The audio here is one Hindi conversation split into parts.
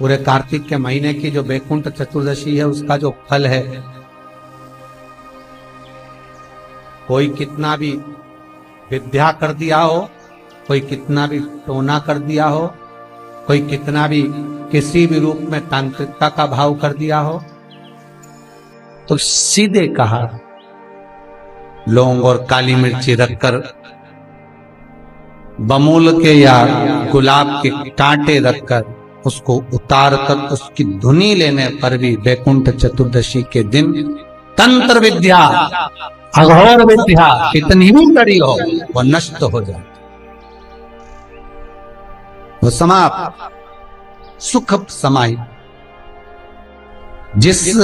पूरे कार्तिक के महीने की जो बैकुंठ चतुर्दशी है उसका जो फल है, कोई कितना भी विद्या कर दिया हो, कोई कितना भी टोना कर दिया हो, कोई कितना भी किसी भी रूप में तांत्रिकता का भाव कर दिया हो, तो सीधे कहा लौंग और काली मिर्ची रखकर बमूल के या गुलाब के कांटे रखकर उसको उतार कर उसकी धुनी लेने पर भी बैकुंठ चतुर्दशी के दिन तंत्र विद्या, अघोर विद्या कितनी भी कड़ी हो वो नष्ट हो जाती, वो समाप्त, सुख समाई। जिस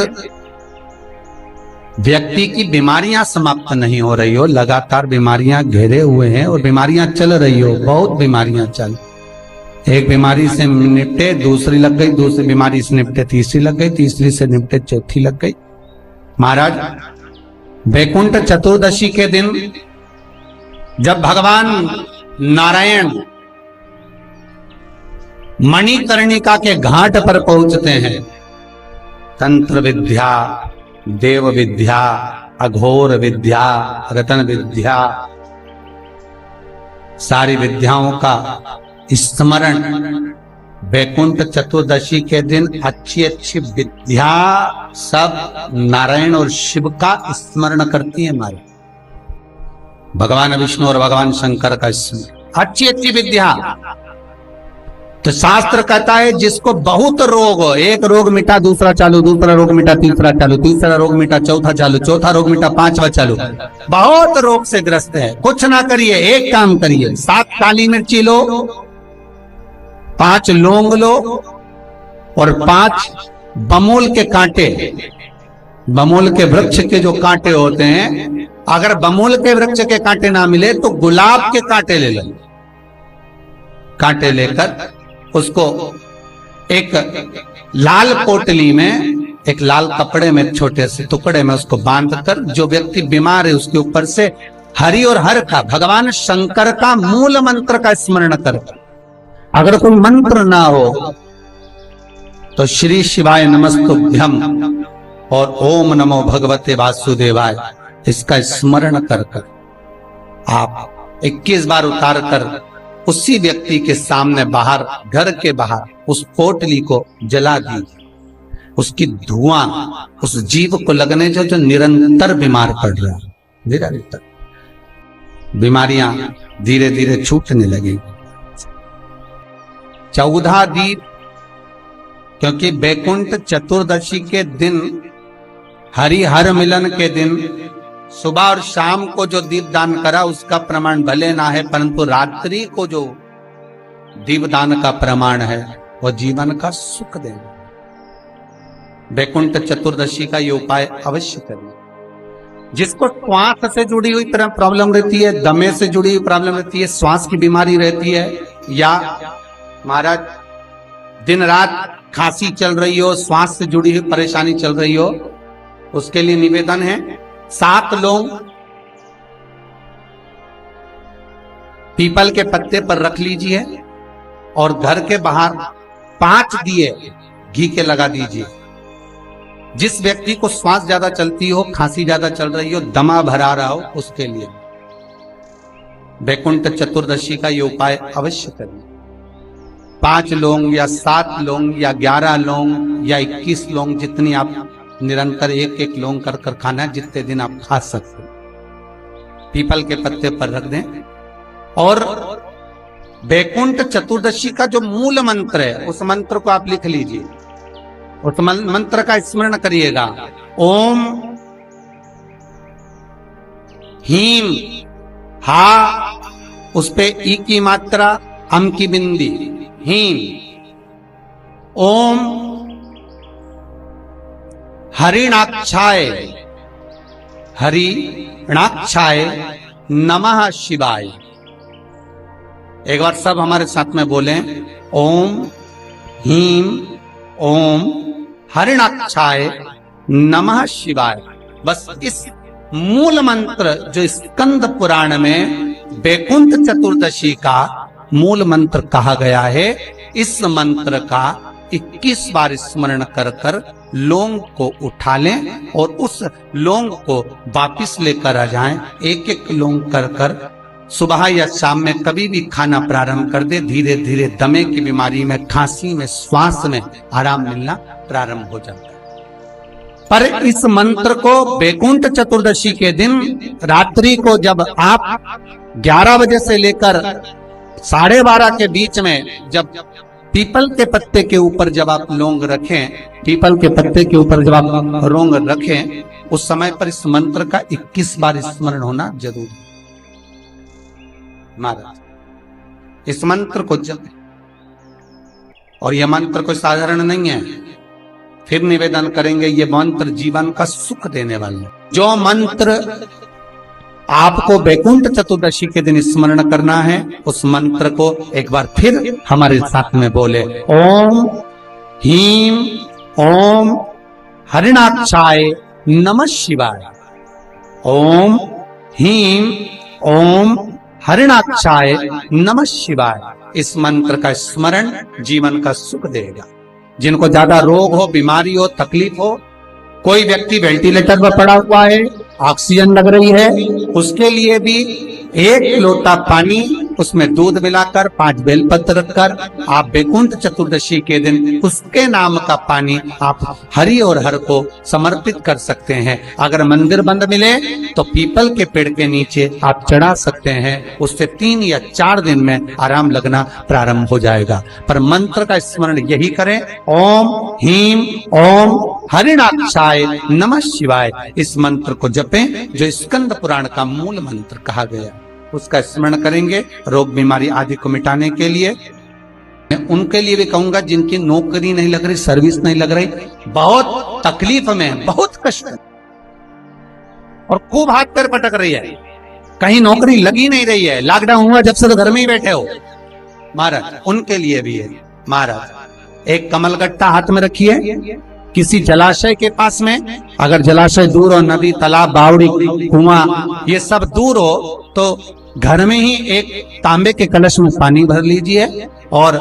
व्यक्ति की बीमारियां समाप्त नहीं हो रही हो, लगातार बीमारियां घेरे हुए हैं और बीमारियां चल रही हो, बहुत बीमारियां चल, एक बीमारी से निपटे दूसरी लग गई, दूसरी बीमारी से निपटे तीसरी लग गई, तीसरी से निपटे चौथी लग गई। महाराज बैकुंठ चतुर्दशी के दिन जब भगवान नारायण मणिकर्णिका के घाट पर पहुंचते हैं, तंत्र विद्या, देव विद्या, अघोर विद्या, रतन विद्या, सारी विद्याओं का स्मरण बैकुंठ चतुर्दशी के दिन अच्छी अच्छी विद्या सब नारायण और शिव का स्मरण करती है। हमारे भगवान विष्णु और भगवान शंकर का स्मरण, अच्छी अच्छी विद्या। तो शास्त्र कहता है जिसको बहुत रोग हो, एक रोग मिटा दूसरा चालू, दूसरा रोग मिटा तीसरा चालू, तीसरा रोग मिटा चौथा चालू, चौथा रोग मिटा पांचवा चालू, बहुत रोग से ग्रस्त है, कुछ ना करिए, एक काम करिए, 7 काली मिर्ची लो, 5 लौंग लो और 5 बमूल के कांटे, बमूल के वृक्ष के जो कांटे होते हैं, अगर बमूल के वृक्ष के कांटे ना मिले तो गुलाब के कांटे ले लो। कांटे लेकर उसको एक लाल पोटली में, एक लाल कपड़े में, छोटे से टुकड़े में उसको बांधकर, जो व्यक्ति बीमार है उसके ऊपर से हरि और हर का, भगवान शंकर का मूल मंत्र का स्मरण कर। अगर कोई मंत्र ना हो तो श्री शिवाय नमस्तुभ्यम और ओम नमो भगवते वासुदेवाय इसका स्मरण कर आप 21 बार उतार कर उसी व्यक्ति के सामने बाहर, घर के बाहर उस पोटली को जला दीजिए। उसकी धुआं उस जीव को लगने जो निरंतर बीमार पड़ रहा है, निरंतर बीमारियां धीरे धीरे छूटने लगेगी। 14 दीप, क्योंकि बैकुंठ चतुर्दशी के दिन, हरिहर मिलन के दिन सुबह और शाम को जो दीप दान करा उसका प्रमाण भले ना है, परंतु रात्रि को जो दीप दान का प्रमाण है वह जीवन का सुख देगा। बैकुंठ चतुर्दशी का ये उपाय अवश्य करिए। जिसको श्वास से जुड़ी हुई प्रॉब्लम रहती है, दमे से जुड़ी हुई प्रॉब्लम रहती है, श्वास की बीमारी रहती है, या महाराज दिन रात खांसी चल रही हो, श्वास से जुड़ी हुई परेशानी चल रही हो, उसके लिए निवेदन है 7 लौंग पीपल के पत्ते पर रख लीजिए और घर के बाहर 5 दिए घी के लगा दीजिए। जिस व्यक्ति को श्वास ज्यादा चलती हो, खांसी ज्यादा चल रही हो, दमा भरा रहा हो, उसके लिए बैकुंठ चतुर्दशी का ये उपाय अवश्य करिए। 5 लौंग या 7 लौंग या 11 लौंग या 21 लौंग, जितनी आप निरंतर एक लौंग कर कर खाना है, जितने दिन आप खा सकते, पीपल के पत्ते पर रख दें। और बैकुंठ चतुर्दशी का जो मूल मंत्र है उस मंत्र को आप लिख लीजिए, उस मंत्र का स्मरण करिएगा। ओम हीम, हा उस पे ई की मात्रा, अम की बिंदी, हीम। ओम हरिणाक्षाय, हरिणाक्षाय नमः शिवाय। एक बार सब हमारे साथ में बोलें, ओम हीम ओम हरिणाक्षाय नमः शिवाय। बस इस मूल मंत्र जो स्कंद पुराण में बैकुंठ चतुर्दशी का मूल मंत्र कहा गया है, इस मंत्र का 21 बार स्मरण कर कर लौंग को उठा लें और उस लौंग को वापिस लेकर आ जाएं। एक एक लौंग कर कर सुबह या शाम में कभी भी खाना प्रारंभ कर दे। धीरे धीरे दमे की बीमारी में, खांसी में, श्वास में आराम मिलना प्रारंभ हो जाता है। पर इस मंत्र को वैकुंठ चतुर्दशी के दिन रात्रि को जब आप 11 बजे से लेकर 12:30 के बीच में जब पीपल के पत्ते के ऊपर जब आप लौंग रखें, पीपल के पत्ते के ऊपर जब आप लौंग रखें, उस समय पर इस मंत्र का 21 बार स्मरण होना जरूरी है। महाराज इस मंत्र को जप, और यह मंत्र कोई साधारण नहीं है। फिर निवेदन करेंगे, ये मंत्र जीवन का सुख देने वाला है। जो मंत्र आपको वैकुंठ चतुर्दशी के दिन स्मरण करना है, उस मंत्र को एक बार फिर हमारे साथ में बोले। ओम ह्रीं ओम हरिणाक्षाय नमः शिवाय। ओम ह्रीं ओम हरिणाक्षाय नमः शिवाय। इस मंत्र का स्मरण जीवन का सुख देगा। जिनको ज्यादा रोग हो, बीमारी हो, तकलीफ हो, कोई व्यक्ति वेंटिलेटर पर पड़ा हुआ है, ऑक्सीजन लग रही है, उसके लिए भी 1 लोटा पानी, उसमें दूध मिलाकर 5 बेलपत्र रखकर आप वैकुंठ चतुर्दशी के दिन उसके नाम का पानी आप हरि और हर को समर्पित कर सकते हैं। अगर मंदिर बंद मिले तो पीपल के पेड़ के नीचे आप चढ़ा सकते हैं। उससे 3 या 4 दिन में आराम लगना प्रारंभ हो जाएगा। पर मंत्र का स्मरण यही करें, ओम ह्रीं ओम हरिणाक्षाय नमः शिवाय। इस मंत्र को जपें जो स्कंद पुराण का मूल मंत्र कहा गया, उसका स्मरण करेंगे रोग बीमारी आदि को मिटाने के लिए। मैं उनके लिए भी कहूंगा जिनकी नौकरी नहीं लग रही, सर्विस नहीं लग रही, बहुत तकलीफ में, बहुत कष्ट और खूब हाथ पैर पटक रही है, कहीं नौकरी लगी नहीं रही है, लॉकडाउन हुआ जब से तो घर में ही बैठे हो, महाराज उनके लिए भी है। महाराज एक कमलगट्टा हाथ में रखिए, किसी जलाशय के पास में, अगर जलाशय दूर हो, नदी, तालाब, बावड़ी, कुआं ये सब दूर हो, तो घर में ही एक तांबे के कलश में पानी भर लीजिए और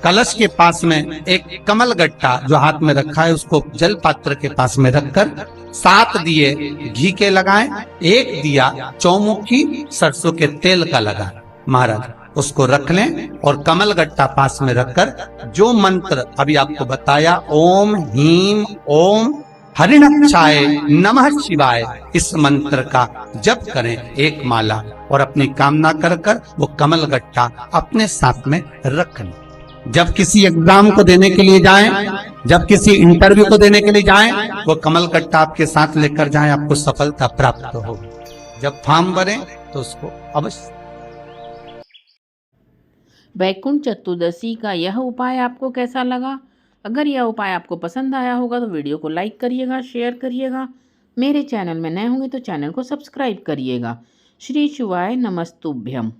कलश के पास में एक कमलगट्टा जो हाथ में रखा है उसको जल पात्र के पास में रखकर 7 दिए घी के लगाएं, 1 दिया चौमुखी सरसों के तेल का लगाएं। महाराज उसको रख लें और कमलगट्टा पास में रखकर जो मंत्र अभी आपको बताया, ओम ह्रीं ओम हरिणाक्षाय नमः शिवाय, इस मंत्र का जप करें 1 माला और अपनी कामना कर कर वो कमलगट्टा अपने साथ में रख लें। जब किसी एग्जाम को देने के लिए जाएं, जब किसी इंटरव्यू को देने के लिए जाएं, वो कमलगट्टा आपके साथ लेकर जाएं, आपको सफलता प्राप्त होगी। जब फॉर्म भरें तो उसको अवश्य। वैकुंठ चतुर्दशी का यह उपाय आपको कैसा लगा? अगर यह उपाय आपको पसंद आया होगा तो वीडियो को लाइक करिएगा, शेयर करिएगा। मेरे चैनल में नए होंगे तो चैनल को सब्सक्राइब करिएगा। श्री शिवाय नमस्तुभ्यम।